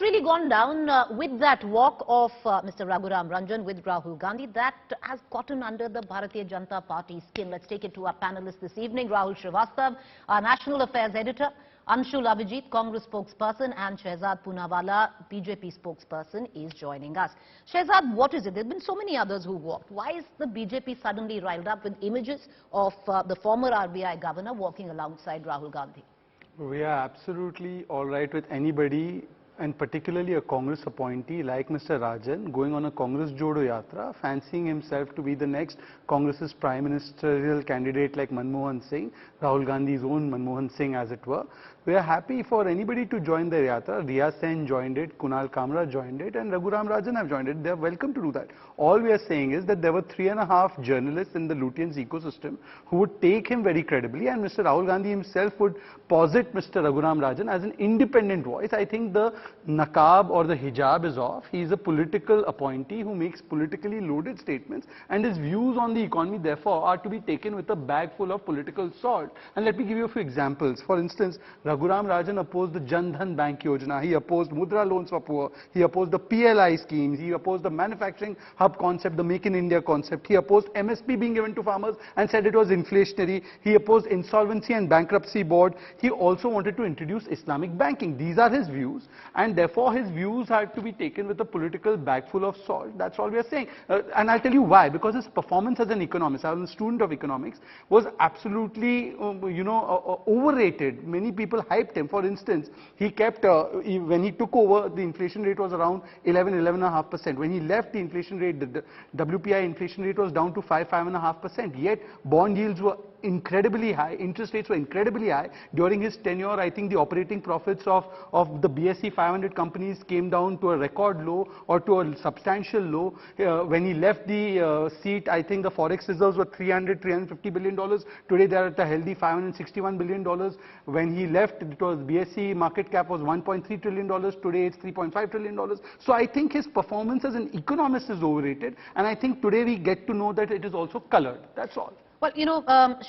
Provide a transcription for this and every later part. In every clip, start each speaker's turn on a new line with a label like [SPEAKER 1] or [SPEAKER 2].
[SPEAKER 1] really gone down with that walk of Mr. Raghuram Rajan with Rahul Gandhi that has gotten under the Bharatiya Janata Party's skin? Let's take it to our panelists this evening. Rahul Srivastav, our National Affairs Editor, Anshul Abhijit, Congress spokesperson, and Shehzad Poonawalla, BJP spokesperson, is joining us. Shehzad, what is it? There have been so many others who walked. Why is the BJP suddenly riled up with images of the former RBI governor walking alongside Rahul Gandhi?
[SPEAKER 2] We are absolutely all right with anybody, and particularly a Congress appointee like Mr. Rajan, going on a Congress Jodo Yatra, fancying himself to be the next Congress's prime ministerial candidate like Manmohan Singh, Rahul Gandhi's own Manmohan Singh as it were. We are happy for anybody to join the Yatra. Riya Sen joined it, Kunal Kamra joined it, and Raghuram Rajan have joined it. They are welcome to do that. All we are saying is that there were 3.5 journalists in the Lutyens ecosystem who would take him very credibly, and Mr. Rahul Gandhi himself would posit Mr. Raghuram Rajan as an independent voice. I think the naqab or the hijab is off. He is a political appointee who makes politically loaded statements, and his views on the economy therefore are to be taken with a bag full of political salt. And let me give you a few examples. For instance, Raghuram Rajan opposed the Jan Dhan Bank Yojana, he opposed Mudra loans for poor, he opposed the PLI schemes, he opposed the manufacturing hub concept, the Make in India concept, he opposed MSP being given to farmers and said it was inflationary, he opposed insolvency and bankruptcy board, he also wanted to introduce Islamic banking. These are his views, and therefore his views had to be taken with a political bag full of salt. That's all we are saying. And I'll tell you why. Because his performance as an economist, I was a student of economics, was absolutely, overrated. Many people hyped him. For instance, he kept, when he took over, the inflation rate was around 11.5%. When he left, the inflation rate, the WPI inflation rate was down to 5.5%. Yet, bond yields were incredibly high, interest rates were incredibly high. During his tenure, I think the operating profits of the BSE 500 companies came down to a record low or to a substantial low. When he left the seat, I think the forex reserves were $350 billion. Today they are at a healthy $561 billion. When he left, it was BSE market cap was $1.3 trillion. Today it's $3.5 trillion. So I think his performance as an economist is overrated, and I think today we get to know that it is also colored. That's all.
[SPEAKER 1] Well,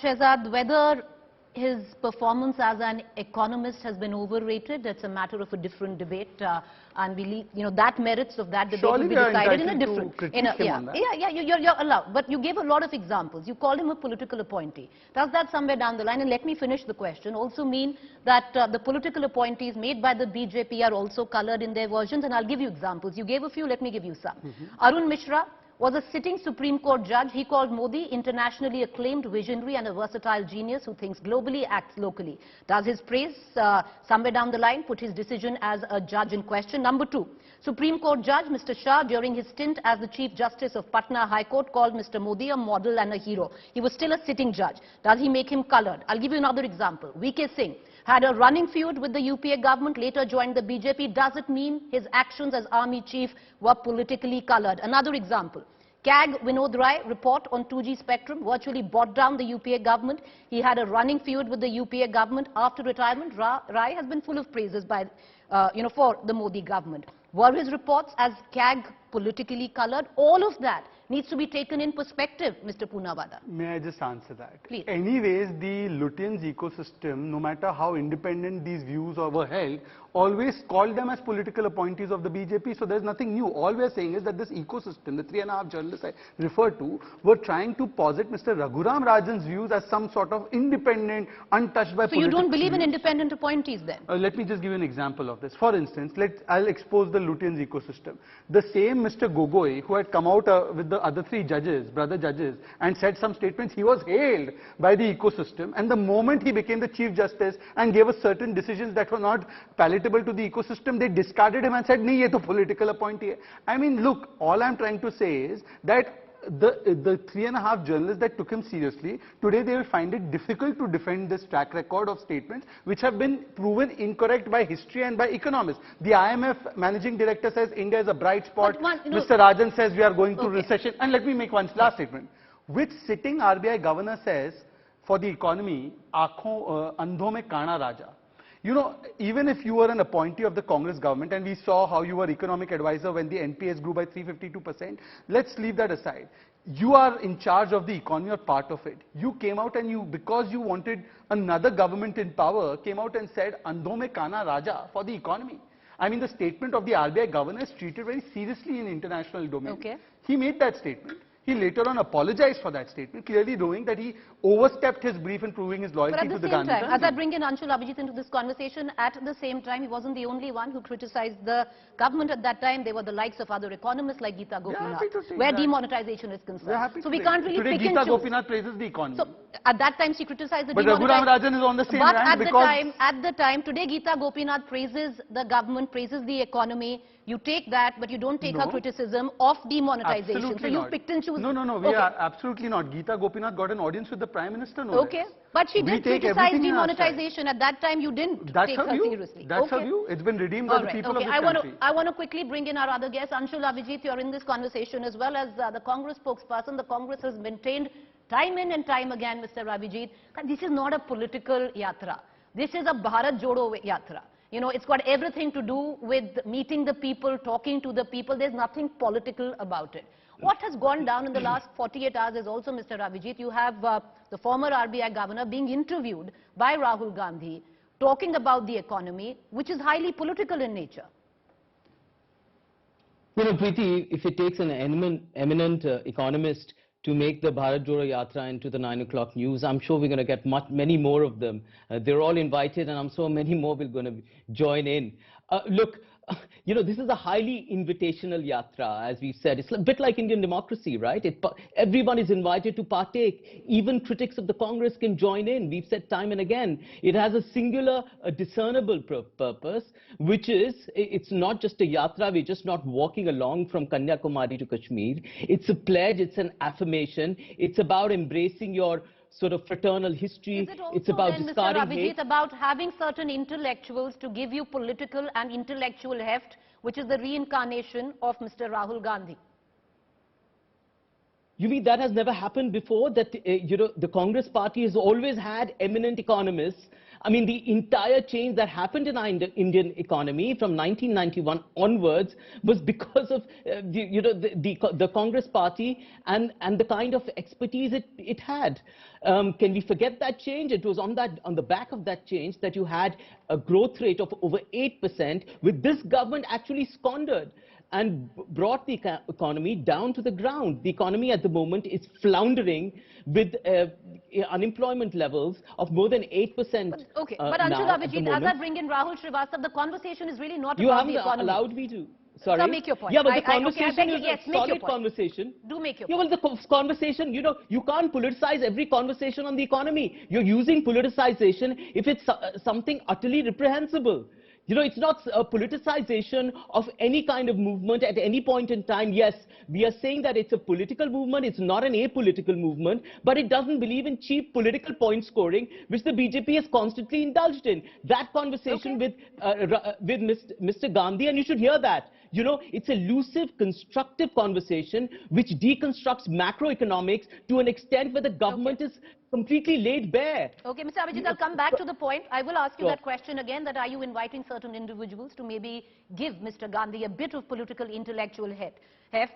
[SPEAKER 1] Shehzad, whether his performance as an economist has been overrated, that's a matter of a different debate, and we leave, that merits of that debate will be decided in a different. You're allowed. But you gave a lot of examples. You called him a political appointee. Does that somewhere down the line, and let me finish the question, also mean that the political appointees made by the BJP are also colored in their versions? And I'll give you examples. You gave a few. Let me give you some. Arun Mishra was a sitting Supreme Court judge. He called Modi internationally acclaimed visionary and a versatile genius who thinks globally, acts locally. Does his praise somewhere down the line put his decision as a judge in question? Number 2, Supreme Court judge Mr. Shah, during his stint as the Chief Justice of Patna High Court, called Mr. Modi a model and a hero. He was still a sitting judge. Does he make him colored? I'll give you another example. VK Singh had a running feud with the UPA government, later joined the BJP. Does it mean his actions as army chief were politically colored? Another example. CAG Vinod Rai report on 2G spectrum virtually brought down the UPA government. He had a running feud with the UPA government. After retirement, Rai has been full of praises by, for the Modi government. Were his reports as CAG politically colored? All of that needs to be taken in perspective, Mr. Poonawalla.
[SPEAKER 2] May I just answer that?
[SPEAKER 1] Please.
[SPEAKER 2] Anyways, the Lutyens ecosystem, no matter how independent these views were held, always called them as political appointees of the BJP. So there's nothing new. All we're saying is that this ecosystem, the 3.5 journalists I referred to, were trying to posit Mr. Raghuram Rajan's views as some sort of independent, untouched by politics.
[SPEAKER 1] So you don't believe in independent appointees then?
[SPEAKER 2] Let me just give you an example of this. For instance, I'll expose the Lutyens ecosystem. The same Mr. Gogoi, who had come out with the other 3 judges, brother judges, and said some statements, he was hailed by the ecosystem. And the moment he became the Chief Justice and gave us certain decisions that were not palatable to the ecosystem, they discarded him and said, "Nahi, ye to political appointee hai." I mean, look, all I'm trying to say is that the 3.5 journalists that took him seriously, today they will find it difficult to defend this track record of statements which have been proven incorrect by history and by economists. The IMF managing director says India is a bright spot. Mr. Rajan says we are going to recession. And let me make one last statement. Which sitting RBI governor says for the economy, andhon mein kana raja? Even if you were an appointee of the Congress government, and we saw how you were economic advisor when the NPS grew by 352%, let's leave that aside. You are in charge of the economy or part of it. You came out and because you wanted another government in power, came out and said, "Andhon mein kana raja" for the economy. I mean, the statement of the RBI governor is treated very seriously in international domain.
[SPEAKER 1] Okay.
[SPEAKER 2] He made that statement. He later on apologized for that statement, clearly knowing that he overstepped his brief in proving his loyalty to the Gandhi
[SPEAKER 1] time,
[SPEAKER 2] family.
[SPEAKER 1] as I bring in Anshul Abhijit into this conversation, at the same time, he wasn't the only one who criticized the government at that time. There were the likes of other economists like Geeta Gopinath, where demonetization is concerned. So we can't really pick and choose.
[SPEAKER 2] Today, Geeta Gopinath praises the economy.
[SPEAKER 1] So at that time, she criticized the
[SPEAKER 2] demonetization. But Raghuram Rajan is on the same rank because...
[SPEAKER 1] at the time, today Geeta Gopinath praises the government, praises the economy. You take that, but you don't take her criticism of demonetization.
[SPEAKER 2] Absolutely
[SPEAKER 1] so you
[SPEAKER 2] not.
[SPEAKER 1] picked and choose.
[SPEAKER 2] No, we are absolutely not. Geeta Gopinath got an audience with the Prime Minister. No
[SPEAKER 1] okay, but she did criticize demonetization. At that time, you didn't take her seriously.
[SPEAKER 2] That's her view. It's been redeemed by the people of this country.
[SPEAKER 1] I want to quickly bring in our other guest, Anshul Abhijit. You're in this conversation as well as the Congress spokesperson. The Congress has maintained time in and time again, Mr. Abhijit, that this is not a political yatra. This is a Bharat Jodo Yatra. You know, it's got everything to do with meeting the people, talking to the people. There's nothing political about it. What has gone down in the last 48 hours is also, Mr. Abhijit, you have the former RBI governor being interviewed by Rahul Gandhi, talking about the economy, which is highly political in nature.
[SPEAKER 3] You know, Preeti, if it takes an eminent economist to make the Bharat Jodo Yatra into the 9 o'clock news, I'm sure we're going to get many more of them. They're all invited, and I'm sure many more will going to join in. Look, you know, this is a highly invitational yatra, as we've said. It's a bit like Indian democracy, right? Everyone is invited to partake. Even critics of the Congress can join in. We've said time and again. It has a singular, discernible purpose, which is, it's not just a yatra. We're just not walking along from Kanyakumari to Kashmir. It's a pledge. It's an affirmation. It's about embracing your sort of fraternal history. It's about discarding hate.
[SPEAKER 1] It's about having certain intellectuals to give you political and intellectual heft, which is the reincarnation of Mr. Rahul Gandhi.
[SPEAKER 3] You mean that has never happened before? That, you know, the Congress party has always had eminent economists. I mean, the entire change that happened in our Indian economy from 1991 onwards was because of, the Congress party and the kind of expertise it had. Can we forget that change? It was on the back of that change that you had a growth rate of over 8%, with this government actually squandered and brought the economy down to the ground. The economy at the moment is floundering with unemployment levels of more than 8%.
[SPEAKER 1] But Anshul Abhijit, as I bring in Rahul Srivastava, the conversation is really not about the economy.
[SPEAKER 3] You haven't allowed me to. Sorry.
[SPEAKER 1] So make your point.
[SPEAKER 3] Yeah, but the conversation is a solid conversation.
[SPEAKER 1] Do make your point.
[SPEAKER 3] Yeah, well, the conversation, you know, you can't politicize every conversation on the economy. You're using politicization if it's something utterly reprehensible. You know, it's not a politicization of any kind of movement at any point in time. Yes, we are saying that it's a political movement, it's not an apolitical movement, but it doesn't believe in cheap political point scoring, which the BJP has constantly indulged in. That conversation with Mr. Gandhi, and you should hear that. You know, it's a lucid, constructive conversation which deconstructs macroeconomics to an extent where the government is completely laid bare.
[SPEAKER 1] Okay, Mr. Abhijit, I'll come back to the point. I will ask you that question again, that are you inviting certain individuals to maybe give Mr. Gandhi a bit of political intellectual heft?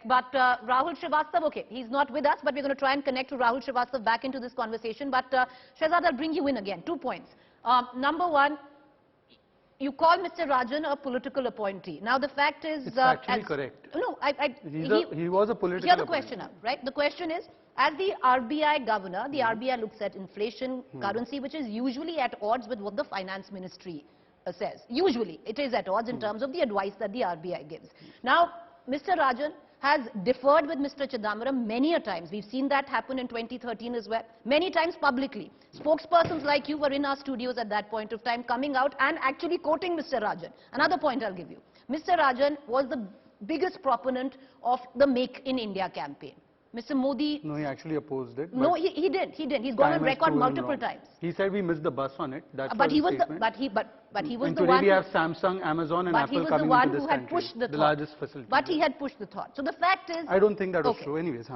[SPEAKER 1] But Rahul Srivastava, okay, he's not with us, but we're going to try and connect to Rahul Srivastava back into this conversation. But Shehzad, I'll bring you in again. 2 points. Number one, you call Mr. Rajan a political appointee. Now, the fact is...
[SPEAKER 2] It's actually correct.
[SPEAKER 1] No,
[SPEAKER 2] he was a political
[SPEAKER 1] Here's the question now, right? The question is, as the RBI governor, the RBI looks at inflation, currency, which is usually at odds with what the finance ministry says. Usually, it is at odds in terms of the advice that the RBI gives. Now, Mr. Rajan has differed with Mr. Chidambaram many a times. We've seen that happen in 2013 as well, many times publicly. Spokespersons like you were in our studios at that point of time, coming out and actually quoting Mr. Rajan. Another point I'll give you. Mr. Rajan was the biggest proponent of the Make in India campaign. Mr. Modi...
[SPEAKER 2] No, he actually opposed it.
[SPEAKER 1] No, he didn't. He's gone on record multiple times.
[SPEAKER 2] He said we missed the bus on it. That's
[SPEAKER 1] but he was
[SPEAKER 2] statement.
[SPEAKER 1] but he was
[SPEAKER 2] and
[SPEAKER 1] the
[SPEAKER 2] today
[SPEAKER 1] one.
[SPEAKER 2] we have Samsung, Amazon, and Apple coming into this country.
[SPEAKER 1] But he was the one who had pushed the thought.
[SPEAKER 2] Largest facility.
[SPEAKER 1] But he had pushed the thought. So the fact is...
[SPEAKER 2] I don't think that was true. Anyways,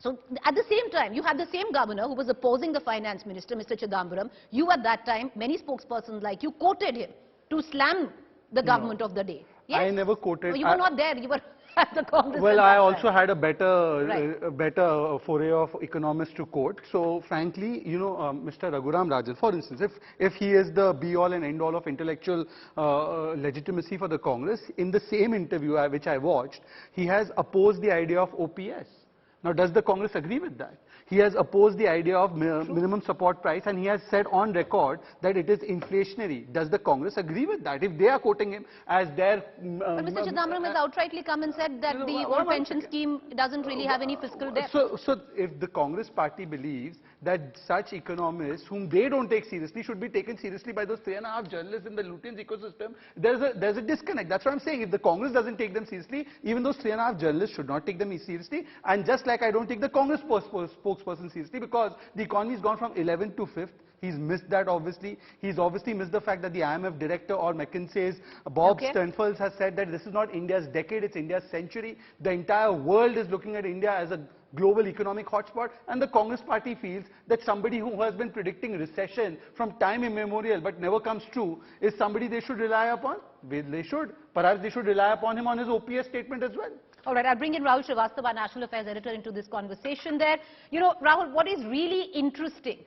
[SPEAKER 1] So at the same time, you had the same governor who was opposing the finance minister, Mr. Chidambaram. You at that time, many spokespersons like you quoted him to slam the government of the day. Yes.
[SPEAKER 2] I never quoted.
[SPEAKER 1] You were not there. You were at the Congress.
[SPEAKER 2] Well, I also had a
[SPEAKER 1] Right.
[SPEAKER 2] better foray of economists to quote. So, frankly, Mr. Raghuram Rajan, for instance, if he is the be-all and end-all of intellectual legitimacy for the Congress, in the same interview which I watched, he has opposed the idea of OPS. Now, does the Congress agree with that? He has opposed the idea of minimum support price, and he has said on record that it is inflationary. Does the Congress agree with that? If they are quoting him as their...
[SPEAKER 1] but Mr. Chidambaram has outrightly come and said that the whole pension scheme doesn't really have any fiscal depth.
[SPEAKER 2] So if the Congress party believes that such economists, whom they don't take seriously, should be taken seriously by those 3.5 journalists in the Lutyens ecosystem, there's a disconnect. That's what I'm saying. If the Congress doesn't take them seriously, even those 3.5 journalists should not take them seriously. And just like I don't take the Congress spokesperson seriously, because the economy has gone from 11th to 5th. He's missed that, obviously. He's obviously missed the fact that the IMF director, or McKinsey's Bob Sternfels, has said that this is not India's decade, it's India's century. The entire world is looking at India as a global economic hotspot, and the Congress party feels that somebody who has been predicting recession from time immemorial but never comes true is somebody they should rely upon. They should. Perhaps they should rely upon him on his OPS statement as well.
[SPEAKER 1] All right, I'll bring in Rahul Srivastava, our National Affairs Editor, into this conversation there. You know, Rahul, what is really interesting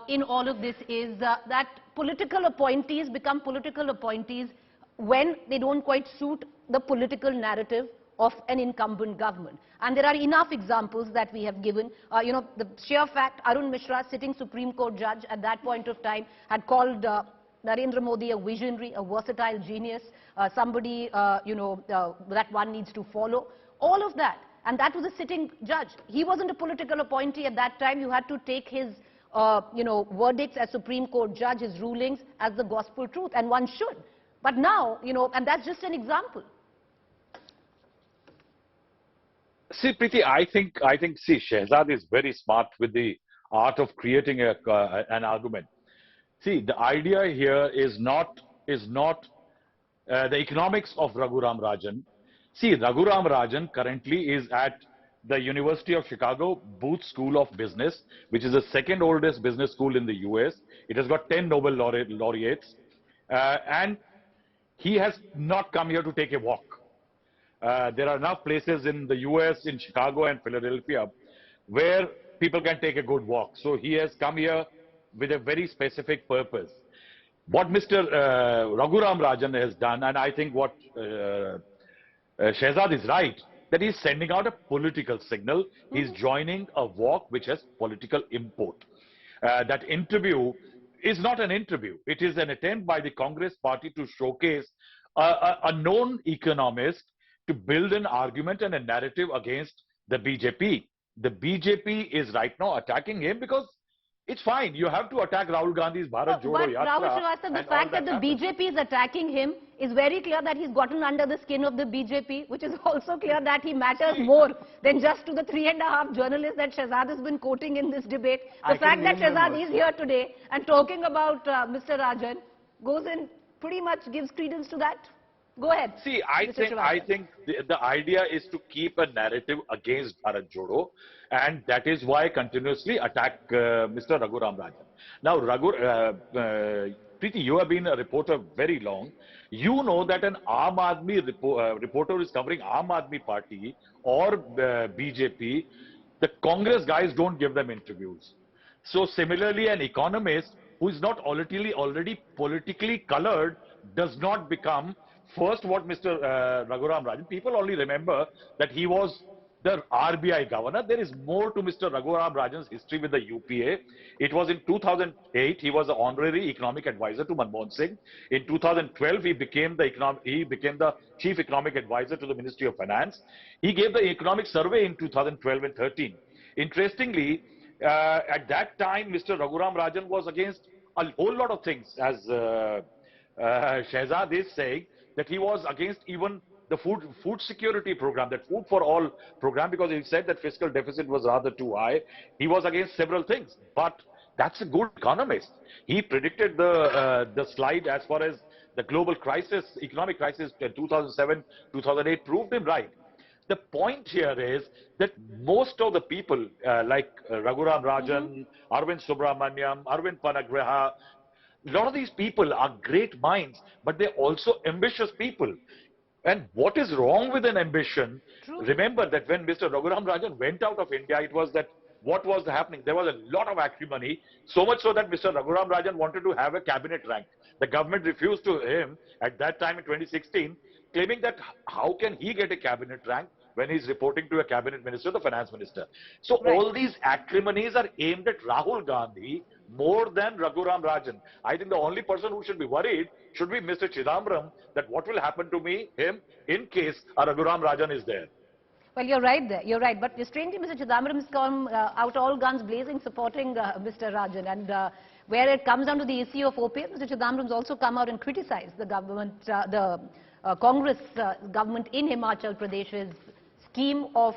[SPEAKER 1] in all of this is that political appointees become political appointees when they don't quite suit the political narrative of an incumbent government. And there are enough examples that we have given. You know, the sheer fact, Arun Mishra, sitting Supreme Court judge at that point of time, had called Narendra Modi a visionary, a versatile genius, somebody, that one needs to follow. All of that. And that was a sitting judge. He wasn't a political appointee at that time. You had to take his, verdicts as Supreme Court judge, his rulings as the gospel truth. And one should. But now, and that's just an example.
[SPEAKER 4] See, Preeti, I think, Shehzad is very smart with the art of creating an argument. See, the idea here is not the economics of Raghuram Rajan. See, Raghuram Rajan currently is at the University of Chicago Booth School of Business, which is the second oldest business school in the US. It has got 10 Nobel laureates. And he has not come here to take a walk. There are enough places in the US, in Chicago and Philadelphia, where people can take a good walk. So he has come here with a very specific purpose. What Mr. Raghuram Rajan has done, and I think what Shehzad is right, that he's sending out a political signal. He's joining a walk which has political import. That interview is not an interview. It is an attempt by the Congress party to showcase a known economist to build an argument and a narrative against the BJP. The BJP is right now attacking him because it's fine. You have to attack Rahul Gandhi's Bharat Jodo Yatra.
[SPEAKER 1] Rahul Srivastava, the fact that the BJP is attacking him is very clear that he's gotten under the skin of the BJP, which is also clear that he matters more than just to the 3.5 journalists that Shehzad has been quoting in this debate. The fact that Shehzad is here today and talking about Mr. Rajan goes in, pretty much gives credence to that. Go ahead.
[SPEAKER 4] See, I think the idea is to keep a narrative against Bharat Jodo, and that is why continuously attack Mr. Raghuram Rajan. Now, Preeti, you have been a reporter very long. You know that an Aam Aadmi reporter is covering Aam Aadmi Party or BJP. The Congress guys don't give them interviews. So similarly, an economist who is not already politically colored does not become first what Mr. Raghuram Rajan. People only remember that he was the RBI governor. There is more to Mr. Raghuram Rajan's history with the UPA. It was in 2008, he was the honorary economic advisor to Manmohan Singh. In 2012, he became the chief economic advisor to the Ministry of Finance. He gave the economic survey in 2012 and 13. Interestingly, at that time, Mr. Raghuram Rajan was against a whole lot of things, as Shehzad is saying, that he was against even the food security program, that food for all program, because he said that fiscal deficit was rather too high. He was against several things, but that's a good economist. He predicted the slide as far as the global crisis, economic crisis in 2007, 2008 proved him right. The point here is that most of the people like Raghuram Rajan, Arvind Subramaniam, Arvind Panagraha, a lot of these people are great minds, but they're also ambitious people. And what is wrong with an ambition?
[SPEAKER 1] True.
[SPEAKER 4] Remember that when Mr. Raghuram Rajan went out of India, it was that what was happening? There was a lot of acrimony, so much so that Mr. Raghuram Rajan wanted to have a cabinet rank. The government refused to him at that time in 2016, claiming that how can he get a cabinet rank when he's reporting to a cabinet minister, the finance minister. So
[SPEAKER 1] Right.
[SPEAKER 4] all these acrimonies are aimed at Rahul Gandhi more than Raghuram Rajan. I think the only person who should be worried should be Mr. Chidambaram, that what will happen to him in case a Raghuram Rajan is there.
[SPEAKER 1] Well, you're right there. You're right. But strangely, Mr. Chidambaram has come out all guns blazing, supporting Mr. Rajan. And where it comes down to the issue of opium, Mr. Chidambaram has also come out and criticized the government, Congress government in Himachal Pradesh's scheme of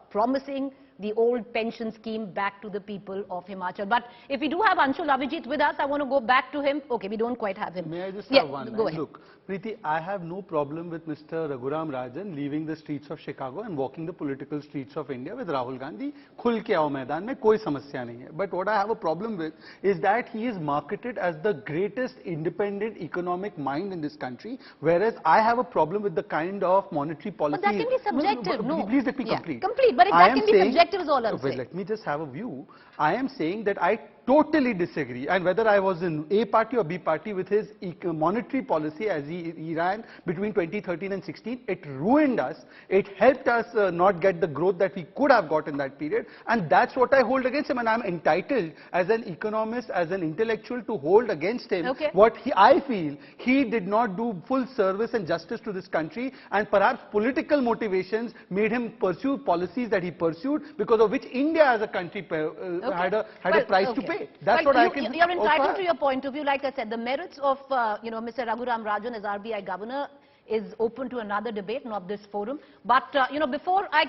[SPEAKER 1] promising the old pension scheme back to the people of Himachal. But if we do have Anshul Avijit with us, I want to go back to him. Okay, we don't quite have him.
[SPEAKER 2] May I just
[SPEAKER 1] Yeah,
[SPEAKER 2] have one
[SPEAKER 1] go
[SPEAKER 2] line?
[SPEAKER 1] ahead.
[SPEAKER 2] Look, Preeti, I have no problem with Mr. Raghuram Rajan leaving the streets of Chicago and walking the political streets of India with Rahul Gandhi. खुल के आओ मैदान में कोई समस्या नहीं है. But what I have a problem with is that he is marketed as the greatest independent economic mind in this country, whereas I have a problem with the kind of monetary policy.
[SPEAKER 1] But that can be subjective, no?
[SPEAKER 2] Please let me
[SPEAKER 1] Yeah,
[SPEAKER 2] complete.
[SPEAKER 1] complete, but if that can be subjective is all I'm saying.
[SPEAKER 2] Let me just have a view. I am saying that I totally disagree, and whether I was in A party or B party, with his monetary policy as he ran between 2013 and 16, it ruined us. It helped us not get the growth that we could have got in that period, and that's what I hold against him, and I'm entitled as an economist, as an intellectual, to hold against him what I feel he did not do full service and justice to this country, and perhaps political motivations made him pursue policies that he pursued, because of which India as a country had a price to pay. That's what I can.
[SPEAKER 1] You're entitled to your point of view. Like I said, the merits of Mr. Raghuram Rajan as RBI governor is open to another debate, not this forum. But before I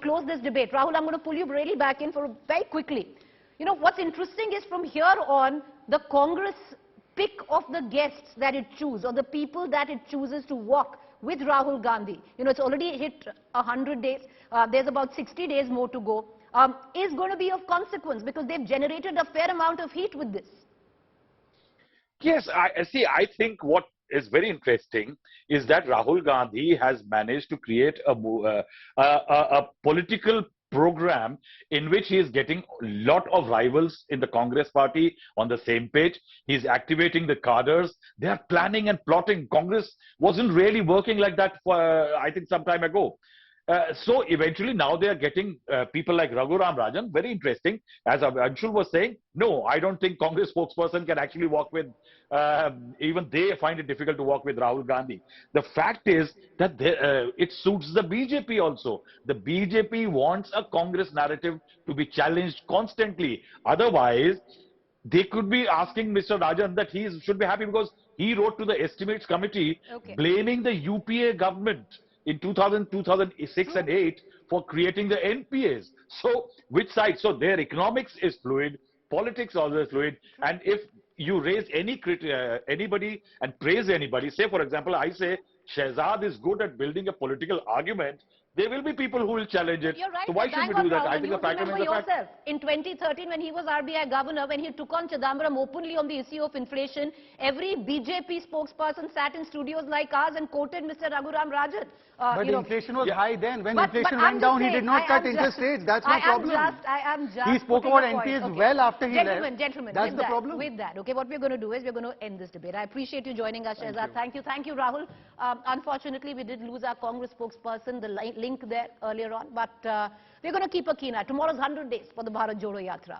[SPEAKER 1] close this debate, Rahul, I'm going to pull you really back in for very quickly. What's interesting is from here on, the Congress pick of the guests that it chooses, or the people that it chooses to walk with Rahul Gandhi. It's already hit 100 days. There's about 60 days more to go. Is going to be of consequence, because they've generated a fair amount of heat with this.
[SPEAKER 4] Yes, I think what is very interesting is that Rahul Gandhi has managed to create a political program in which he is getting a lot of rivals in the Congress party on the same page. He's activating the cadres. They are planning and plotting. Congress wasn't really working like that for, I think, some time ago. So eventually now they are getting people like Raghuram Rajan. Very interesting. As Anshul was saying, no, I don't think Congress spokesperson can actually walk with, even they find it difficult to walk with Rahul Gandhi. The fact is that it suits the BJP also. The BJP wants a Congress narrative to be challenged constantly. Otherwise, they could be asking Mr. Rajan that he should be happy, because he wrote to the estimates committee blaming the UPA government in 2000, 2006 and 8 for creating the NPAs. So which side? So their economics is fluid, politics also is fluid, and if you raise anybody and praise anybody, say for example, I say Shehzad is good at building a political argument, there will be people who will challenge it.
[SPEAKER 1] You're right.
[SPEAKER 4] So why should we do that? I think the fact remains the fact.
[SPEAKER 1] In 2013, when he was RBI governor, when he took on Chidambaram openly on the issue of inflation, every BJP spokesperson sat in studios like ours and quoted Mr. Raghuram Rajan.
[SPEAKER 2] But inflation was high then. When inflation went down, he did not cut interest rates. That's my problem. He spoke about NPAs well after he left.
[SPEAKER 1] Gentlemen,
[SPEAKER 2] that's the problem.
[SPEAKER 1] With that, okay, what we're going to do is we're going to end this debate. I appreciate you joining us, Shehzad. Thank you, Rahul. Unfortunately, we did lose our Congress spokesperson, the link there earlier on, but we're going to keep a keen eye. Tomorrow's 100 days for the Bharat Jodo Yatra.